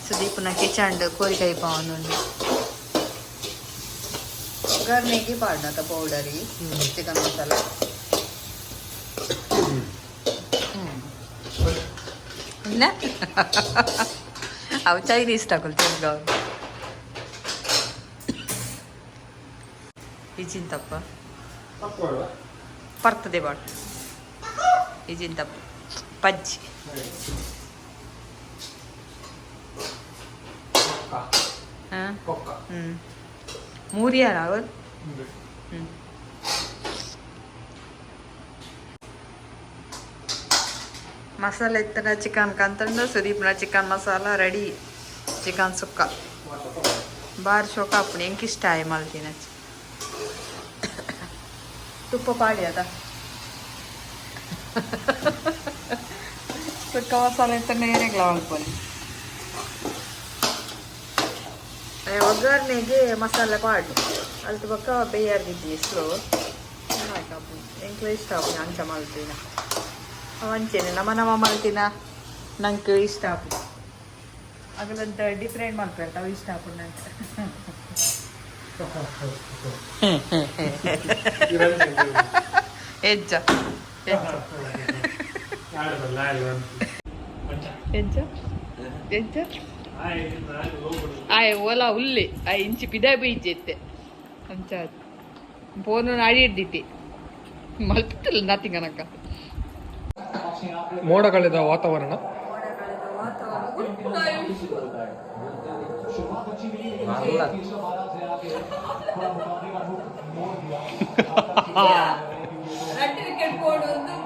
सुदीप ना किचन कोरिकाई पावन घर में की पाड़ना था पाउडर ही चिकन मसाला ना अब चाइनीज टाकल तेलगाव इजिंतप्ಪ ಬರ್ತದೆ ಬಾಟ್ ಇಜಿಂತಪ್ಪ ಪಜ್ಜಿ ಮೂರಿಯಾರ ಅವರು ಮಸಾಲೆ ಇತ್ತನ ಚಿಕನ್ ಕಂತಂದು ಸುದೀಪ್ನ chicken masala ready chicken sukka ಬಾರ್ ಶೋಕ ಅಪ್ಪನ ಎಂಕಿಷ್ಟ ಆಯ್ ಮಲ್ತಿನ ತುಪ್ಪ ಪಾಡಿ ಅದ ಸುಕ್ಕ ಮಸಾಲೆ ಇತ್ತನ ಏನಾಗಲ್ಲ ಅನ್ಕೊಳ್ಳಿ ಒಗ್ಗರಣೆಗೆ ಮಸಾಲೆ ಪಾಡು ಅಲ್ತು ಬಕ್ಕ ಬೇಯಾರ್ದಿದ್ದಿ ಸ್ಲೋ ಎಂಕ್ಲ ಇಷ್ಟ ಆಪು ಅಂಚ ಮಲ್ತಿನ ಅಂಚೆನೆ ನಮ್ಮ ಮಲ್ತಿನ ನಂಗೆ ಇಷ್ಟ ಆಪು ಅಗಲಂತ ಡಿಫ್ರೆಂಟ್ ಮಾಡ್ತಾರೆ ಅವು ಇಷ್ಟ ಆಪು ನಂಗೆ ಹೆಜ್ಜ ಹೆಜ್ಜ ಹೆಜ್ಜ ಆಯ್ ಓಲಾ ಹುಲ್ಲಿ ಆ ಇಂಚಿ ಪಿದ ಬೀಜೆತ್ತೆ ಅಂಚ ಫೋನು ಅಡಿ ಹಿಡ್ದಿಟ್ಟಿ ಮಲ್ತಿಲ್ಲ ನಥಿಂಗ್ ಅನಕ ಮೋಡ ಕಳೆದ ವಾತಾವರಣ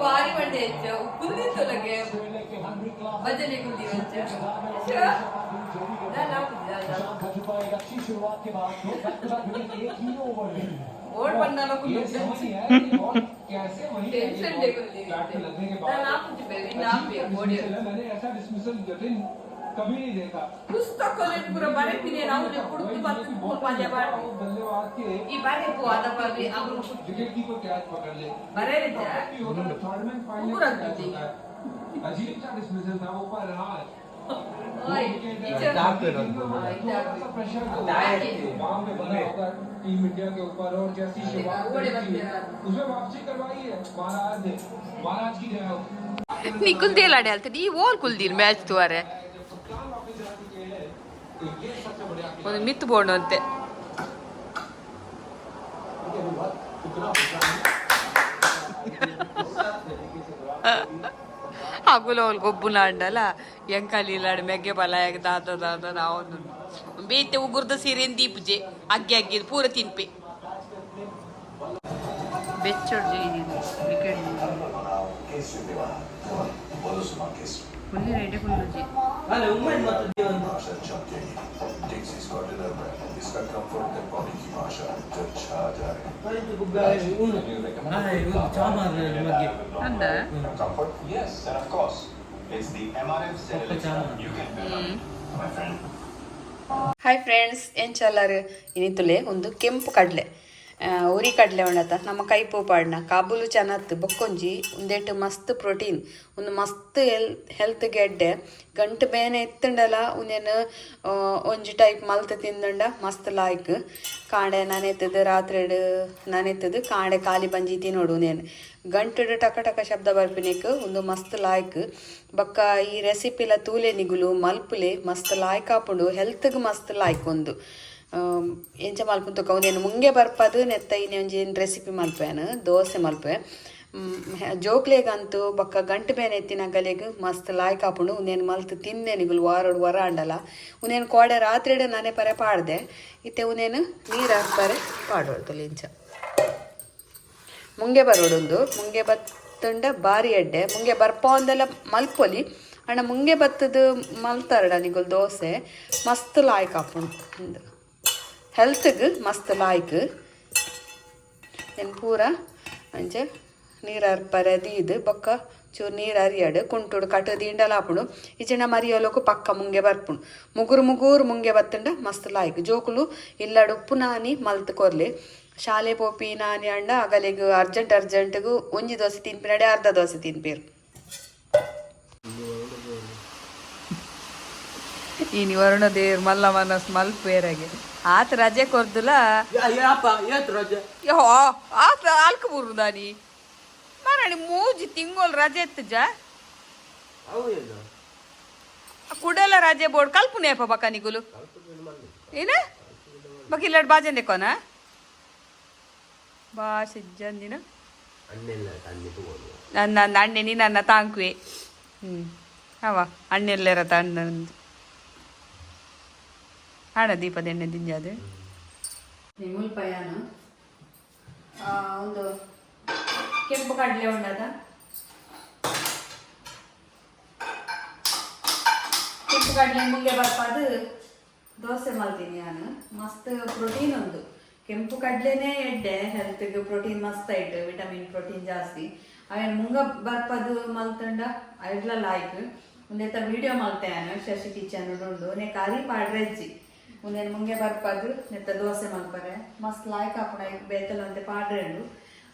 ಭಾರಿ ಬಂಡೆ ಹೆಚ್ಚು ಕುಂದಿತ್ತೊಳಗೆ ಭಜನೆ ಓಡ್ ಬಂದಾಲ कभी नहीं देखा पुस्तक पूरा बारे पिने ನಾವು ಕುಡುಕು ಮತ್ತು ಪಾಜೆ ಬಾಡಿ ಈ ಬಾರಿ ಪೋದ ಬಾರಿ ಅವರು विकेट कीपर कैच पकड़ ले ಬರೆ रे थर्ड मैन फाइनल पूरा दी अजीब सा डिसमिसल था वो पर रहा ओए प्रेशर वहां पे बना होगा टीम इंडिया के ऊपर और जैसी शुरुआत उसमें वापसी करवाई है महाराज की जय हो निकुल दे लाडे आलते ಈ ಓಲ್ ಕುಲ್ದಿಲ್ ಮ್ಯಾಚ್ ತುವಾರೆ ಒಂದು ಮಿತ್ತು ಬೋರ್ಡ್ ಅಂತೆ ಆಗುಲ ಅವಳು ಗೊಬ್ಬುನ ಅಂಡಲ್ಲ ಎಂಕಲಿ ಇಲ್ಲಾಡು ಮೆಗ್ಗೆ ಬಲ ದಾದ ನಾವು ಬೇತೆ ಉಗುರ್ದ ಸೀರೆ ದೀಪಜೆ ಅಗ್ಗಿ ಅಗ್ಗಿದ್ ಪೂರ ತಿನ್ಪೆ ಬೆಚ್ಚೊಡ್ಜಿ ವಿಕೆಟ್ ಫುಲ್ಲಿ ರೆಡಿ ಫುಲ್ಲುಜಿ ಅಲ್ಲ ಉಮ್ಮನ್ ಮತ್ತು ದೇವನ್ भाषा चमकेगी डिक्सी स्कॉटलैंड में इसका कंफर्ट है बॉडी की भाषा जो छा जाए ಇದು ಗುಬ್ಬಾರಿ ಉಣ್ಣು ಇದು ಚಾಮಾರ್ ಬಗ್ಗೆ ಅಂದ comfort yes and of course it's the MRF Cellulite you can build on my friend hi friends ಎಂಚಲ್ಲರು ಇನ್ನಿತ್ತುಲೆ ಒಂದು ಕೆಂಪು ಕಡಲೆ ಉರಿ ಕಡಲೆ ಉಂಡತ ನಮ್ಮ ಕೈಪು ಪಾಡ್ನ ಕಾಬೂಲು ಚೆನ್ನತ್ತು ಬೊಕ್ಕೊಂಜಿ ಒಂದೇಟು ಮಸ್ತ್ ಪ್ರೋಟೀನ್ ಒಂದು ಮಸ್ತ್ ಹೆಲ್ತ್ ಗೆಡ್ಡೆ ಗಂಟು ಬೇನೆ ಎತ್ತಂಡಲ ಉಂದೇನು ಒಂಜಿ ಟೈಪ್ ಮಲ್ತ ತಿಂದಂಡ ಮಸ್ತ್ ಲಾಯ್ಕ್ ಕಾಂಡೆ ನಾನೆತ್ತದು ರಾತ್ರಿ ನಾನೆತ್ತದು ಕಾಂಡೆ ಖಾಲಿ ಬಂಜಿ ತಿನ್ನೋಡು ಉಂದೇನು ಗಂಟು ಟಕ ಟಕ ಶಬ್ದ ಬರ್ಪಿನಿಕ್ ಒಂದು ಮಸ್ತ್ ಲಾಯ್ಕ್ ಬಕ್ಕ ಈ ರೆಸಿಪಿಲ ತೂಲೆ ನಿಗುಲು ಮಲ್ಪುಲೆ ಮಸ್ತ್ ಲಾಯ್ಕ್ ಹಾಪುಂಡು ಹೆಲ್ತ್ಗೆ ಮಸ್ತ್ ಲಾಯ್ಕ್ ಒಂದು ಎಂಚ ಮಲ್ಪುಂತು ಕೌನೇನು ಮುಂಗೆ ಬರ್ಪದು ನೆತ್ತ ಇನ್ನೇ ಒಂಜಿ ರೆಸಿಪಿ ಮಲ್ಪೇನು ದೋಸೆ ಮಲ್ಪೆ ಜೋಕ್ಲೆಗಂತೂ ಬಕ್ಕ ಗಂಟು ಬೇನೆ ಎತ್ತಿನ ಗಲೆಗೆ ಮಸ್ತ್ ಲಾಯ್ಕ್ ಹಾಪುಂಡು ಉಂದೇನು ಮಲ್ತು ತಿನ್ನೆ ನಿಗುಲು ವಾರೋಡು ವರ ಅಂಡಲ್ಲ ಉಂದೇನು ಕೋಡೆ ರಾತ್ರಿಡೆ ನಾನೇ ಪರೆ ಪಾಡ್ದೆ ಇತ್ತೆ ಉಂದೇನು ನೀರು ಹಾಕ್ತಾರೆ ಪಾಡೋಳ್ತು ಇಂಚ ಮುಂಗೆ ಬರೋಡೊಂದು ಮುಂಗೆ ಬತ್ತಂಡ ಬಾರಿ ಎಡ್ಡೆ ಮುಂಗೆ ಬರ್ಪ ಒಂದೆಲ್ಲ ಮಲ್ಪೊಲಿ ಅಣ್ಣ ಮುಂಗೆ ಬತ್ತದು ಮಲ್ತಾರಡ ನಿಗುಲ್ ದೋಸೆ ಮಸ್ತ್ ಲಾಯ್ಕ್ ಹಾಪುಂಡು ಹೆಲ್ತ್ಗೆ ಮಸ್ತ್ ಲಾಯ್ಕ್ ಏನು ಪೂರ ಅಂಚೆ ನೀರು ಅರ್ಪರದಿ ಇದು ಬೊಕ್ಕ ಚೂರು ನೀರು ಅರಿಯಾಡು ಕುಂಟುಡು ಕಟ್ಟದು ಇಂಡಲ ಹಾಪುಂಡು ಈಚಿನ ಮರಿಯೋಲಕು ಪಕ್ಕ ಮುಂಗೆ ಬರ್ಪುಂಡು ಮುಗುರು ಮುಂಗೆ ಬತ್ತಂಡ ಮಸ್ತ್ ಲಾಯ್ಕ್ ಜೋಕುಲು ಇಲ್ಲಡು ಉಪ್ಪು ನಾನಿ ಮಲ್ತ್ ಕೊರ್ಲಿ ಶಾಲೆ ಪೋಪಿ ನಾನಿ ಅಂಡ ಅಗಲಿಗೆ ಅರ್ಜೆಂಟ್ಗೂ ಒಂಜಿ ದೋಸೆ ತಿನ್ಪಿನಡೆ ಅರ್ಧ ದೋಸೆ ತಿನ್ಪೇರು ಇನ್ನು ವರುಣ ದೇವ್ರು ಮಲ್ಲ ಮನಸ್ ಮಲ್ಪೇರಾಗೆ ಆತ ರಜೆ ಕೊರ್ದುಲ ಅಪ್ಪ ಏತ್ ರಜೆ ಯೋ ಆತ ಅಲ್ಕ ಬುರುದಾನಿ ಮಾರಾಣಿ ಮೂಜಿ ತಿಂಗೋಲ್ ರಜೆ ಎತ್ತಜ ಅವು ಏನು ಕುಡೆಲ್ಲ ರಜೆ ಬೋರ್ಡ್ ಕಲ್ಪನೆ ಅಪ್ಪ ಬಕ್ಕ ನಿಗುಲು ಏನ ಬಕ್ಕ ಇಲ್ಲಡ್ ಬಾಜಂದೆ ಕೋನ ಬಾ ಸಿಜ್ಜಂದಿನ ಅಣ್ಣೆಲ್ಲ ತಂದೆ ತಗೊಂಡು ನನ್ನ ಅಣ್ಣೆ ನೀ ನನ್ನ ತಾಂಕ್ವೆ ಅವ ಅಣ್ಣೆಲ್ಲರ ಅಣ್ಣ ಹಾಡ ದೀಪದ ಎಣ್ಣೆ ದಿಂಜಾದು ಮುಲ್ಪಯಾನು ಒಂದು ಕೆಂಪು ಕಡಲೆ ಉಂಡದ ಕೆಂಪು ಕಡಲೆ ಮುಂಗೆ ಬರ್ಪಾದು ದೋಸೆ ಮಾಡ್ತೀನಿ ನಾನು ಮಸ್ತ್ ಪ್ರೋಟೀನ್ ಒಂದು ಕೆಂಪು ಕಡಲೆನೇ ಎಡ್ಡೆ ಹೆಲ್ತ್ಗೆ ಪ್ರೋಟೀನ್ ಮಸ್ತ್ ಐಟ್ ವಿಟಮಿನ್ ಪ್ರೋಟೀನ್ ಜಾಸ್ತಿ ಅವೇನು ಮುಂಗ ಬರ್ಪದು ಮಲ್ತಂಡ ಐಡ್ಲ ಲಾಯ್ಕ್ ಒಂದೇತ ವಿಡಿಯೋ ಮಲ್ತೇನು ಶಶಿ ಕಿಚನ್ ಉಂಡು ನೇ ಕಾರಿ ಪಾಡ್ರೆಜ್ಜಿ ಒಂದೇನು ಮುಂಗೆ ಬರ್ಪದು ನೆತ್ತ ದೋಸೆ ಮಲ್ಪರೆ ಮಸ್ತ್ ಲಾಯ್ಕ್ ಹಾಪುಣ ಬೇತಲಂತೆ ಪಾಡ್ರೆಂಡು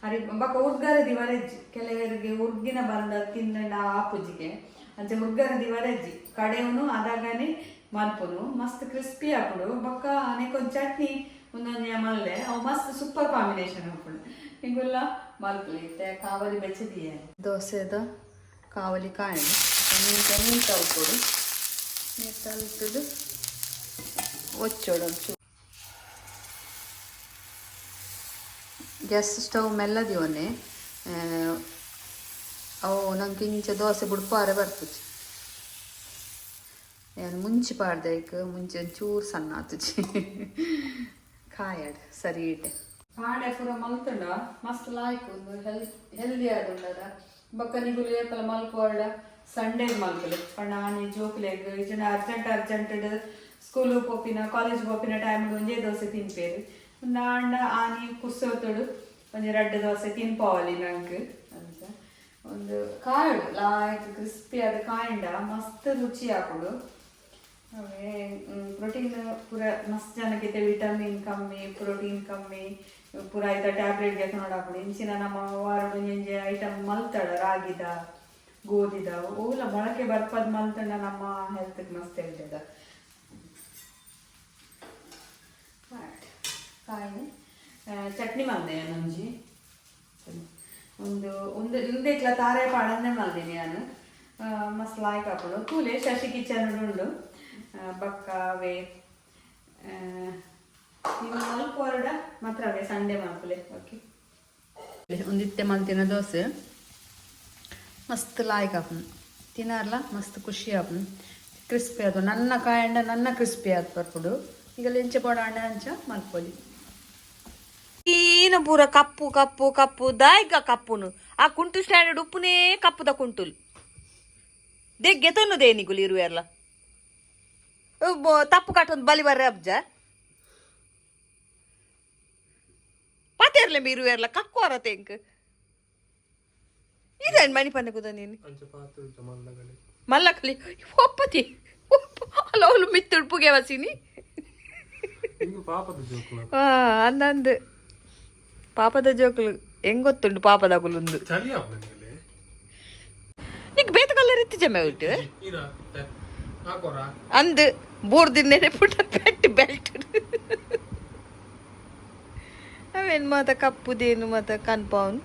ಅರಿ ಬಕ್ಕ ಉರ್ಗರ ದಿವರೆಜ್ಜಿ ಕೆಲವರಿಗೆ ಉರ್ಗಿನ ಬಂದ ತಿಂದಂಡ ಆಪುಜಿಗೆ ಅಂಚೆ ಉರ್ಗರ ದಿವರೆಜ್ಜಿ ಕಡೆಯವನು ಅದಾಗನೆ ಮಲ್ಪುನು ಮಸ್ತ್ ಕ್ರಿಸ್ಪಿ ಹಾಪುಡು ಬಕ್ಕ ಅನೇಕೊಂದು ಚಟ್ನಿ ಒಂದೊಂದು ಮಲ್ಲೆ ಅವು ಮಸ್ತ್ ಸೂಪರ್ ಕಾಂಬಿನೇಷನ್ ಹಾಪುಡು ಹಿಂಗೆಲ್ಲ ಮಲ್ಪಲಿ ಕಾವಲಿ ಬೆಚ್ಚದಿಯೇ ದೋಸೆದ ಕಾವಲಿ ಕಾಯಿ ನೀರು ತಳ್ಕೊಡು ನೀರು ತಲ್ತದು ಒಚ್ಚೋಡು ಗ್ಯಾಸ್ ಸ್ಟವ್ ಮೆಲ್ಲದಿವನ್ನೇ ಅವು ನಂಗೆ ಇಂಚೆ ದೋಸೆ ಬುಡ್ಪಾರೆ ಬರ್ತದೆ ಏನು ಮುಂಚೆ ಪಾಡ್ದೆ ಈಗ ಮುಂಚೆ ಒಂಚೂರು ಸಣ್ಣ ಆತುಚಿ ಕಾಯಾಡು ಸರಿ ಇಟ್ಟೆ ಪಾಡೆ ಪೂರ ಮಲ್ತುಂಡ ಮಸ್ತ್ ಲಾಯ್ಕ್ ಒಂದು ಹೆಲ್ದಿ ಆಡುಂಡದ ಬಕ್ಕ ನಿಗುಲು ಏಪಲ ಮಲ್ಪೋಡ ಸಂಡೇ ಮಲ್ಪಲೆ ಪಂಡ ಆನೆ ಜೋಕ್ಲೆಗ್ ಇಜನ ಅರ್ಜೆಂಟ್ ಸ್ಕೂಲ್ ಪೋಪಿನ ಕಾಲೇಜ್ ಪೋಪಿನ ಟೈಮಿಗೆ ಒಂದೇ ದೋಸೆ ತಿನ್ಪೇರು ನಾಂಡ ಆನೆ ಕುರ್ಸೋತೋಡು ಒಂದು 2 ದೋಸೆ ತಿನ್ಪೋವಲಿ ನಂಗೆ ಅಂತ ಒಂದು ಕಾಳು ಲಾಯ್ಕ್ ಕ್ರಿಸ್ಪಿ ಆದ ಕಾಯಿಂಡ ಮಸ್ತ್ ರುಚಿ ಹಾಕೋಡು ಅವೇ ಪ್ರೋಟೀನ್ ಪೂರ ಮಸ್ತ್ ಜನಕ್ಕೆ ವಿಟಮಿನ್ ಕಮ್ಮಿ ಪ್ರೋಟೀನ್ ಕಮ್ಮಿ ಪೂರ ಆಯ್ತ ಟ್ಯಾಬ್ಲೆಟ್ಗೆ ನೋಡಾಕೊಂಡು ಇಂಚಿನ ನಮ್ಮ ವಾರದ ಎಂಜೆ ಐಟಮ್ ಮಲ್ತಾಳ ರಾಗಿದ ಗೋಧಿದ ಓಲ ಮೊಳಕೆ ಬರ್ಪದ ಮಲ್ತಂಡ ನಮ್ಮ ಹೆಲ್ತ್ಗೆ ಮಸ್ತ್ ಹೇಳ್ತದ ಕಾಯಿನೆ ಚಟ್ನಿ ಮಲ್ದೆ ನಂಜಿ ಒಂದು ಒಂದೇಕ್ಲ ತಾರೆ ಪಾಡನ್ನೇ ಮಲ್ದೀನಿ ನಾನು ಮಸ್ತ್ ಲಾಯ್ಕ್ ಹಾಕೊಂಡು ಕೂಲೆ ಶಶಿ ಕಿಚನ್ ಉಂಡು ಬಕ್ಕ ಅವೇ ನೀವು ಮಲ್ಪೋರಡ ಮಾತ್ರ ಅವೇ ಸಂಡೇ ಮಲ್ಪಲೆ ಓಕೆ ಒಂದಿತ್ತೆ ಮಲ್ತಿನ ದೋಸೆ ಮಸ್ತ್ ಲಾಯ್ಕ್ ಹಾಪುನು ತಿನ್ನರ್ಲ ಮಸ್ತ್ ಖುಷಿ ಹಾಪುನು ಕ್ರಿಸ್ಪಿ ಅದು ನನ್ನ ಕಾಯಂಡ ನನ್ನ ಕ್ರಿಸ್ಪಿ ಆದ್ ಬರ್ಪುಡು ಈಗ ಲೆಂಚೆ ಪೋಡ ಅಂಡ ಅಂಚ ಮಲ್ಪೊಲಿ ಈನ ಪೂರ ಕಪ್ಪು ಕಪ್ಪು ಕಪ್ಪು ದಾಯ್ಕ ಕಪ್ಪುನು ಆ ಕುಂಟು ಸ್ಟ್ಯಾಂಡರ್ಡ್ ಉಪ್ಪುನೇ ಕಪ್ಪುದ ಕುಂಟುಲು ದೆಗ್ಗೆತೊನ್ನು ದೇನಿಗುಲು ಇರುವೆಲ್ಲ ತಪ್ಪು ಕಟ್ಟೊಂದು ಬಲಿ ಬರ್ರೆ ಅಬ್ಜ ಪಾತೇರ್ಲೆ ಇರುವೆಲ್ಲ ಕಕ್ಕೋರ ತೆಂಕ್ ಇದೇನು ಮಣಿ ಪನ್ನೆ ಕೂದ ನೀನು ಮಲ್ಲಕಲಿ ಒಪ್ಪತಿ ಅಲ್ಲ ಅವಳು ಮಿತ್ತುಡ್ಪುಗೆ ವಸಿನಿ ಅಂದಂದು ಪಾಪದ ಜೋಕುಲು ಹೆಂಗ್ ಗೊತ್ತುಂಡು ಪಾಪದ ಕುಲುಂದು నీకు బేత కలర్ ఎత్తి జమే ఉట్టు అందు బూర్దిన్నే పుట్ట పెట్టి బెల్ట్ అవేನು ಮಾತ ಕಪ್ಪುದೇನು ಮಾತ ಕನ್ಪೌನ್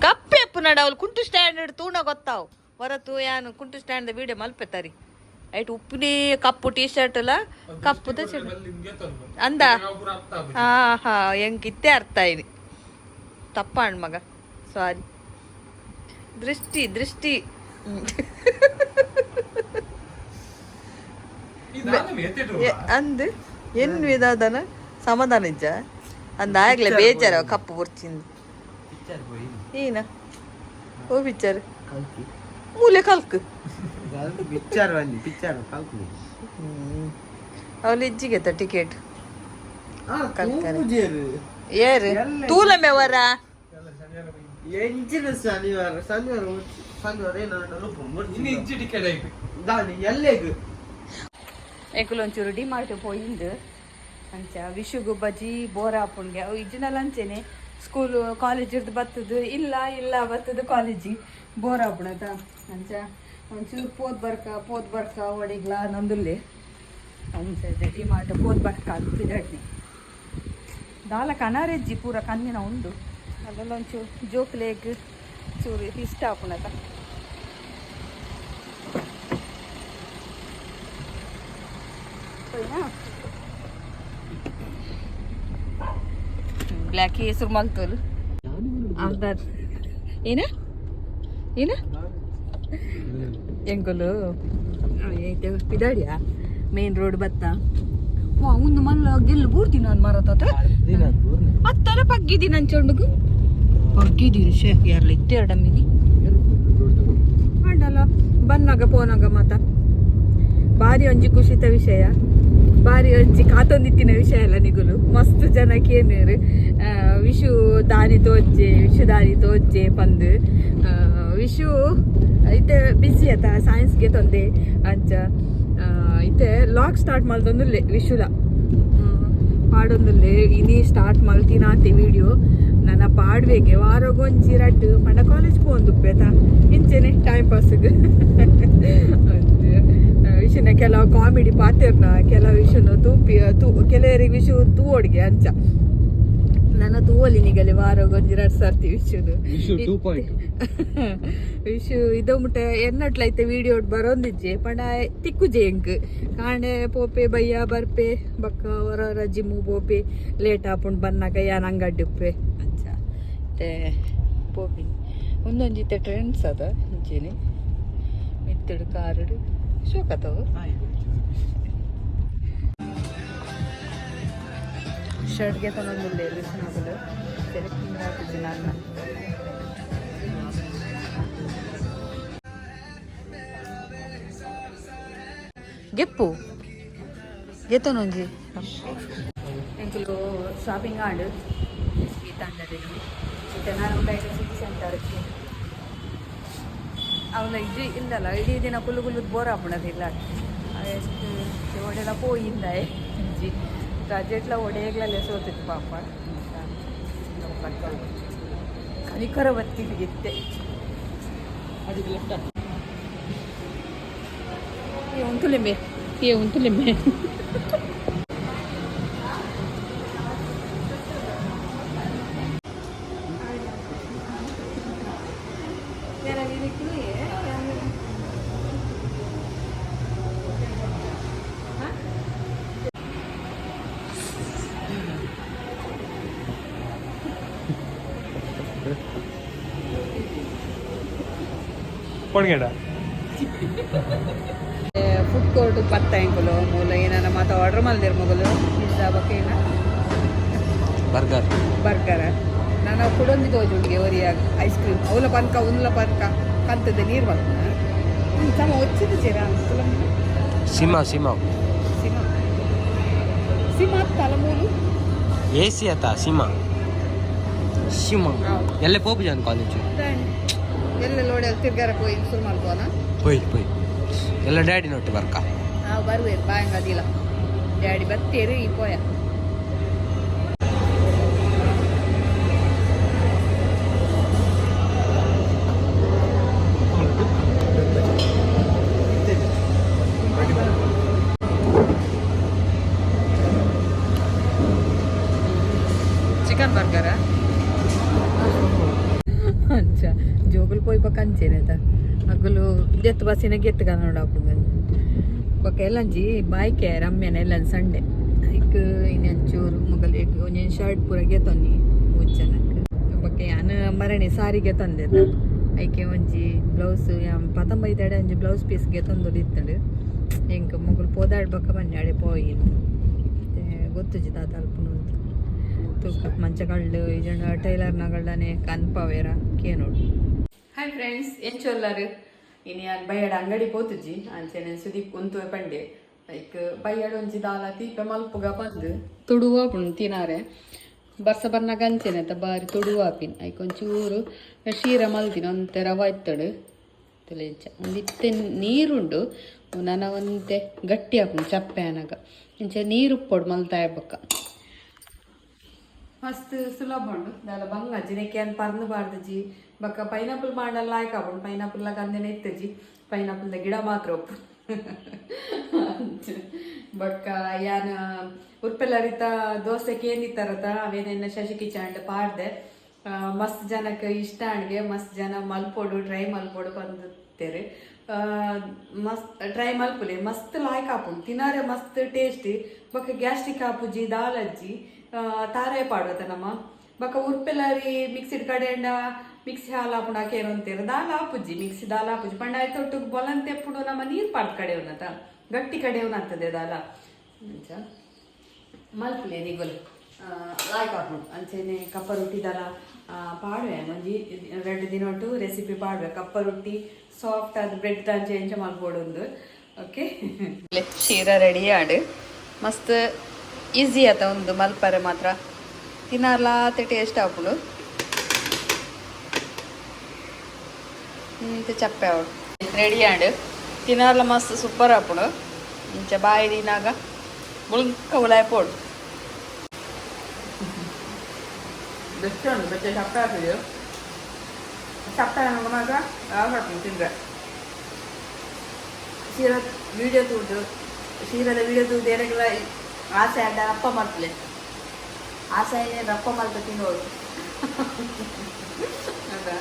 ಕಪ್ಪೆ ಎಪ್ಪು ನಡವಲು ಕುಂಟು ಸ್ಟ್ಯಾಂಡರ್ಡ್ ತೂಣ ಗೊತ್ತಾವು ಹೊರತು ಯಾನು ಕುಂಟು ಸ್ಟ್ಯಾಂಡ್ ವಿಡಿಯೋ ಮಲ್ಪೆತ್ತಾರಿ ಐಟ್ ಉಪ್ಪಿನೇ ಕಪ್ಪು ಟೀ ಶರ್ಟ್ ಅಲ್ಲ ಕಪ್ಪುದ ಅಂದ ಹಾ ಹಾ ಹೆಂಗಿತ್ತೆ ಅರ್ಥ ಇದೆ ತಪ್ಪಾಣ್ ಮಗ ಸಾರಿ ದೃಷ್ಟಿ ಅಂದ್ ಏನ್ ವಿಧಾನ ಸಮಾಧಾನ ಇಜ್ಜ ಅಂದ ಆಗ್ಲೇ ಬೇಜಾರ ಕಪ್ಪು ಬುರ್ಚಿಂದು ಏನ ಓ ಪಿಕ್ಚರ್ ಮೂಲೆ ಕಲ್ಕ್ ಅವಳು ಇಜ್ಜಿಗೆ ಟಿಕೆಟ್ ಏರು ತೂಲಮೆ ವರ ಏಕುಲು ಒಂಚೂರು ಡಿಮಾರ್ಟ್ ಪೋಯಿಂದು ಅಂಚ ವಿಶುಗು ಬಜ್ಜಿ ಬೋರ ಹಾಪುಣ್ಗೆ ಅವು ಇಜ್ಜಿನಲ್ಲ ಅಂಚೆನೆ ಸ್ಕೂಲು ಕಾಲೇಜ್ ಇರ್ದು ಬರ್ತದು ಇಲ್ಲ ಬರ್ತದು ಕಾಲೇಜಿಗೆ ಬೋರ್ ಹಾಪುಣದ ಅಂಚ ಒಂಚೂರು ಪೋದ್ ಬರ್ಕ ಒಡಿಗ್ಲ ನಂದುಲ್ಲೆ ಅಂಚೆ ಡಿಮಾರ್ಟ್ ಪೋದ್ ಬರ್ಕ ಅಂತಿದ್ದಿ ದಾಲ ಕನಾರೆಜ್ಜಿ ಪೂರ ಕನ್ನಿನ ಉಂಡು ಅದೆಲ್ಲ ಒಂಚೂರು ಜೋಕ್ಲೇಗ್ ಚೂರು ಇಷ್ಟ ಆಪುಣತ ಬ್ಲ್ಯಾಕ್ ಹೆಸರು ಮಲ್ತೋಲು ಅರ್ಧ ಏನ ಏನ ಎಂಕುಲು ಪಿದಾಡಿಯಾ ಮೇನ್ ರೋಡ್ ಬತ್ತ ಒಂದು ಮಲ್ಲ ಗೆಲ್ಲು ಬೂರ್ತಿ ನಾನು ಮರತ ಹತ್ತರ ಪಗ್ಗಿದ್ದೀನಿ ಅಂಚೊಂಡುಗು ಪಗ್ಗಿದ್ದೀನಿ ಶೇ ಯಾರಲ್ಲ ಇತ್ತೆರಡಮ್ಮಿನಿ ಮಾಡಲ್ಲ ಬನ್ನಾಗ ಪೋನಾಗ ಮಾತ ಭಾರಿ ಒಂಜಿ ಖುಷಿತ ವಿಷಯ ಭಾರಿ ಒಂಜಿ ಕಾತೊಂದಿತ್ತಿನ ವಿಷಯ ಎಲ್ಲ ನಿಗುಲು ಮಸ್ತ್ ಜನ ಕೇನೇರು ವಿಶು ದಾನಿ ತೋಜ್ಜೆ ಪಂದು ವಿಶು ಐತೆ ಬಿಸಿ ಆತ ಸೈನ್ಸ್ಗೆ ತೊಂದೆ ಅಂಚ ಐತೆ ಲಾಗ್ ಸ್ಟಾರ್ಟ್ ಮಾಡ್ದೊಂದುಲ್ಲೆ ವಿಶುಲ ಪಾಡೊಂದುಲ್ಲೆ ಇನಿ ಸ್ಟಾರ್ಟ್ ಮಲ್ತಿನಾತಿ ವಿಡಿಯೋ ನನ್ನ ಪಾಡ್ಬೇಕೆ ವಾರಗೊಂಜಿ ರಡ್ಡು ಪಂಡ ಕಾಲೇಜ್ ಪೋಂದುಪ್ಪೇತ ಇಂಚೆನೆ ಟೈಮ್ ಪಾಸ್ಗೆ ವಿಷಯನ ಕೆಲವು ಕಾಮಿಡಿ ಪಾತಿರ್ನ ಕೆಲವು ವಿಷಯನು ಕೆಲವರಿಗೆ ವಿಷು ತೂವೋಡ್ಗೆ ಅಂಚ ನನ್ನ ತೂವಲಿ ನಿಗಲಿ ವಾರಗೊಂಜಿ ರಡ್ ಸರ್ತಿ ವಿಷುದು ವಿಷು ಇದೊಮ್ಮೆ ಎನ್ನಟ್ಲೈತೆ ವಿಡಿಯೋ ಬರೋಂದಿಜ್ಜೆ ಪಂಡ ತಿಕ್ಕುಜೆ ಎಂಕ್ ಕಾಂಡೆ ಪೋಪೆ ಬಯ್ಯ ಬರ್ಪೆ ಬಕ್ಕ ಹೊರ ಜಿಮ್ಮು ಪೋಪೆ ಲೇಟ್ ಆಪುಂಡು ಬನ್ನಾಗ ಯಾನ್ ಅಂಗಡ್ಡುಪ್ಪೆ ಅಂಚ ಮತ್ತೆ ಪೋಪಿ ಒಂದೊಂಜಿತ್ತೆ ಟ್ರೆಂಡ್ಸ್ ಅದ ಇಂಚೆನೆ ಮಿತ್ತಡು ಕಾರಡು ಶೋಕತ್ತವು ಶರ್ಟ್ಗೆ ತೊಗೊಂಡಿಲ್ಲ ರೀಸನಬಲ್ ಸೆಲೆಕ್ಟಿಂಗ್ ಮಾಡ್ತಿದ್ದೆ ನಾನು ಗೆಪ್ಪು ಗೆತ್ತೊಂಜಿ ಎಂಕುಲು ಶಾಪಿಂಗ್ ಆಡು ಈ ತಂಡದಲ್ಲಿ ಮತ್ತೆ ನಾನು ಬೈಕ್ ಸಿಟಿ ಸೆಂಟರ್ಗೆ ಅವಳ ಇದು ಇಲ್ಲಲ್ಲ ಇಡೀ ದಿನ ಕುಲ್ಲು ಬೋರ್ ಆಪಣದಿಲ್ಲ ಎಷ್ಟು ಒಡೆಲ್ಲ ಪೋಯಿಂದ ಇಂಜಿ ರಜೆಟ್ಲ ಒಡೆಯಗ್ಲಲ್ಲೇ ಸೋತಿತ್ತು ಪಾಪ ಕನಿಕರ ಬತ್ತಿಗಿತ್ತೆ ಉಂಟುಲಿಂಬೆ ಉಂಟುಲಿಂಬೆ ಫುಡ್ ಕೋರ್ಟ್ ಪತ್ತ ಎಂಕುಲು ಮೂಲ ಏನಾರ ಮಾತ ಆರ್ಡರ್ ಮಲ್ದಿರ್ ಮೊಗಲು ಪಿಜ್ಜಾ ಬಕ್ಕೇನ ಬರ್ಗರ್ ನಾನು ಕುಡೊಂದಿ ತೋಜುಂಡಿಗೆ ಒರಿಯಾಗ ಐಸ್ ಕ್ರೀಮ್ ಅವಲ ಪನ್ಕ ಉನ್ಲ ಪನ್ಕ ಕಂತದ ನೀರು ಬರ್ತನ ಸಮ ಒಚ್ಚಿದ ಚೀರ ಸಿಮಾ ತಲಮೂಲು ಏಸಿ ಆತ ಸಿಮಾ ಎಲ್ಲೇ ಪೋಪು ಜಾನ್ ಕಾಲೇಜು ಎಲ್ಲ ಲೋಡಿ ಅಲ್ಲಿ ತಿರ್ಗಾರಕ್ಕೆ ಹೋಗಿ ಶುರು ಮಾಡ್ಕೋನ ಪೊಯ್ ಎಲ್ಲ ಡ್ಯಾಡಿ ನೋಟ್ಟು ಬರ್ಕ ನಾವು ಬರುವೇರು ಬಾಯಂಗ ಅದಿಲ್ಲ ಡ್ಯಾಡಿ ಬತ್ತೇರು ಈ ಪೋಯ ಚಿಕನ್ ಬರ್ಗರ ಅಂಚ ಜೋಗುಲು ಪೋಯ್ ಪಕ್ಕ ಅಂಚೇನೆತ ಅಗ್ಗುಲು ಜೆತ್ತು ಬಸ್ಸಿನ ಗೆತ್ತು ಕನ್ನಡ ಹಾಕೊಂಡು ಪಕ್ಕ ಎಲ್ಲಂಜಿ ಬಾಯ್ಕೆ ರಮ್ಯನ ಎಲ್ಲ ಸಂಡೆ ಐಕ್ ಇನ್ನೊಂಚೂರು ಮೊಗಲ್ ಒಂಜೊಂದು ಶರ್ಟ್ ಪೂರ ಗೆತ್ತೊಂದಿ ಮುಚ್ಚನಕ್ಕೆ ಬಕ್ಕೆ ಯಾನು ಮರಣಿ ಸಾರಿಗೆ ತಂದೆದ ಐಕೆ ಒಂಜಿ ಬ್ಲೌಸ್ ಪತಂಬೈದಾಡೆ ಒಂಜಿ ಬ್ಲೌಸ್ ಪೀಸ್ಗೆ ತಂದೊಡು ಇತ್ತಂಡು ಎಂಕ ಮೊಗಲು ಪೋದಾಡ್ಬಕ್ಕ ಬನ್ನಿ ಪೋಯಿ ಮತ್ತೆ ಗೊತ್ತುಜಿ ತಾತ ಅಲ್ಪನು ಅಂತ ತೂಕ ಮಂಚಗಳ್ಳು ಇಜಂಡ ಟೈಲರ್ನಗಳ್ಳನೆ ಕನ್ಪವೇರ ಕೇನೋಡು ಹಾಯ್ ಫ್ರೆಂಡ್ಸ್ ಎಂಚೊಲ್ಲರು ಇನ್ನು ನಾನು ಬಯ್ಯಡ ಅಂಗಡಿ ಪೋತುಜಿ ಅಂಚೆನೆ ಸುದೀಪ್ ಕುಂತು ಪಂಡೆ ಲೈಕ್ ಬಯ್ಯಡ ಒಂಜಿ ದಾಲ ತೀಪ ಮಲ್ಪುಗ ಬಂದು ತುಡುವ ಪುಣ್ ತಿನಾರೆ ಬರ್ಸ ಬರ್ನಾಗ ಅಂಚೆನೆ ಅಂತ ಬಾರಿ ತುಡುವ ಪಿನ್ ಐಕ್ ಒಂಚೂರು ಶೀರ ಮಲ್ತಿನ ಒಂತೆ ರವ ಇತ್ತಡು ತಿಳಿಂಚ ಒಂದಿತ್ತೆ ನೀರುಂಡು ನನ್ನ ಒಂತೆ ಗಟ್ಟಿ ಹಾಕೊಂಡು ಚಪ್ಪೆ ಅನಾಗ ಇಂಚ ನೀರು ಉಪ್ಪೊಡು ಮಲ್ತಾ ಇಬ್ಬಕ್ಕ ಮಸ್ತ್ ಸುಲಭ ಉಂಡು ದಾಲ ಬಂಗಜ್ಜಿ ನೆಕ್ಕೆ ಅನ್ ಪರ್ನು ಬಾರ್ದಜಿ ಬಕ್ಕ ಪೈನಾಪಲ್ ಮಾಡಲ್ಲ ಆಯ್ಕಾಬುಂಡು ಪೈನಾಪಲ್ಲಾಗ ಅಂದೇನೆ ಇತ್ತಜಿ ಪೈನಾಪಲ್ದ ಗಿಡ ಮಾತ್ರ ಒಪ್ಪು ಬೊಕ್ಕ ಯಾನ ಉರ್ಪೆಲ್ಲರಿತ ದೋಸೆಗೆ ಏನಿತ್ತಾರತ ಅವೇನೆಲ್ಲ ಶಶಿ ಕಿಚಂಡ್ ಪಾಡ್ದೆ ಮಸ್ತ್ ಜನಕ್ಕೆ ಇಷ್ಟ ಅಡ್ಗೆ ಮಸ್ತ್ ಜನ ಮಲ್ಪೋಡು ಟ್ರೈ ಮಲ್ಪೋಡು ಬಂದುತ್ತೇರೆ ಮಸ್ತ್ ಟ್ರೈ ಮಲ್ಪುಲೆ ಮಸ್ತ್ ಲಾಯ್ಕ್ ಆಪುಂಡು ತಿನ್ನಾರೆ ಮಸ್ತ್ ಟೇಸ್ಟಿ ಬೊಕ್ಕ ಗ್ಯಾಸ್ಟ್ರಿಕ್ ಆಪುಜಿ ದಾಲಜ್ಜಿ ತಾರಾಯ ಪಾಡೋತ ನಮ್ಮ ಬೊಕ್ಕ ಉರ್ಪೆಲ್ಲರಿ ಮಿಕ್ಸಿಡ್ ಕಡೆಂಡ ಮಿಕ್ಸಿ ಹಾಲು ಹಾಪುಂಡು ಹಾಕೇನು ಅಂತೀರ ದಾಲ್ ಆಪುಜಿ ಮಿಕ್ಸಿ ದಾಲ್ ಆಪುಜಿ ಪಂಡ ಆಯ್ತೊಟ್ಟು ಬೊಲಂತೆ ಎಪ್ಪುಡು ನಮ್ಮ ನೀರು ಪಾಡ್ದ ಕಡೆ ಉನ್ನತ ಗಟ್ಟಿ ಕಡೆ ಉನ್ನತ್ತದೆ ದಾಲ ಮಲ್ಪುಲೆ ನಿಗುಲು ಲಾಯ್ಕ್ ಆಪುಂಡು ಅಂಚೆನೆ ಕಪ್ಪ ರೊಟ್ಟಿ ದಾಲ ಪಾಡುವೆ ಒಂಜಿ 2 ದಿನ ಒಟ್ಟು ರೆಸಿಪಿ ಪಾಡುವೆ ಕಪ್ಪ ರೊಟ್ಟಿ ಸಾಫ್ಟ್ ಆದ ಬ್ರೆಡ್ ದಂಚೆ ಎಂಚ ಮಲ್ಪೋಡು ಒಂದು ಓಕೆ ಶೀರ ರೆಡಿ ಆಡು ಮಸ್ತ್ ಈಸಿ ಆತ ಒಂದು ಮಲ್ಪರೆ ಮಾತ್ರ ತಿನ್ನಲಾತೆ ಟೇಸ್ಟ್ ಆಪುಡು ಇಂತ ಚಪ್ಪೆ ಅವಳು ರೆಡಿ ಆಡು ತಿನ್ನಲ್ಲ ಮಸ್ತ್ ಸೂಪರ್ ಆಪುಡು ಇಂಚ ಬಾಯಿ ದಿನಾಗ ಮುಳ್ಕ ಉಲಾಯ್ ಪೋಡು ಬೆಸ್ಟ್ ಉಂಟು ಬೆಚ್ಚ ಚಪ್ಪೆ ಹಾಕಿದ್ರು ಚಪ್ಪೆ ನಮಗೆ ಮಾತ್ರ ಹಾಕೊಂಡು ತಿಂದರೆ ಶೀರದ ವೀಡಿಯೋ ತೂದು ಏನಕ್ಕೆಲ್ಲ ಆಸೆ ಅಡ್ಡ ಅಪ್ಪ ಮಾಡ್ತಲೆ ಆಸೆ ಏನೇನು ಅಪ್ಪ ಮಾಡ್ತಾ ತಿನ್ನೋರು ಹೌದಾ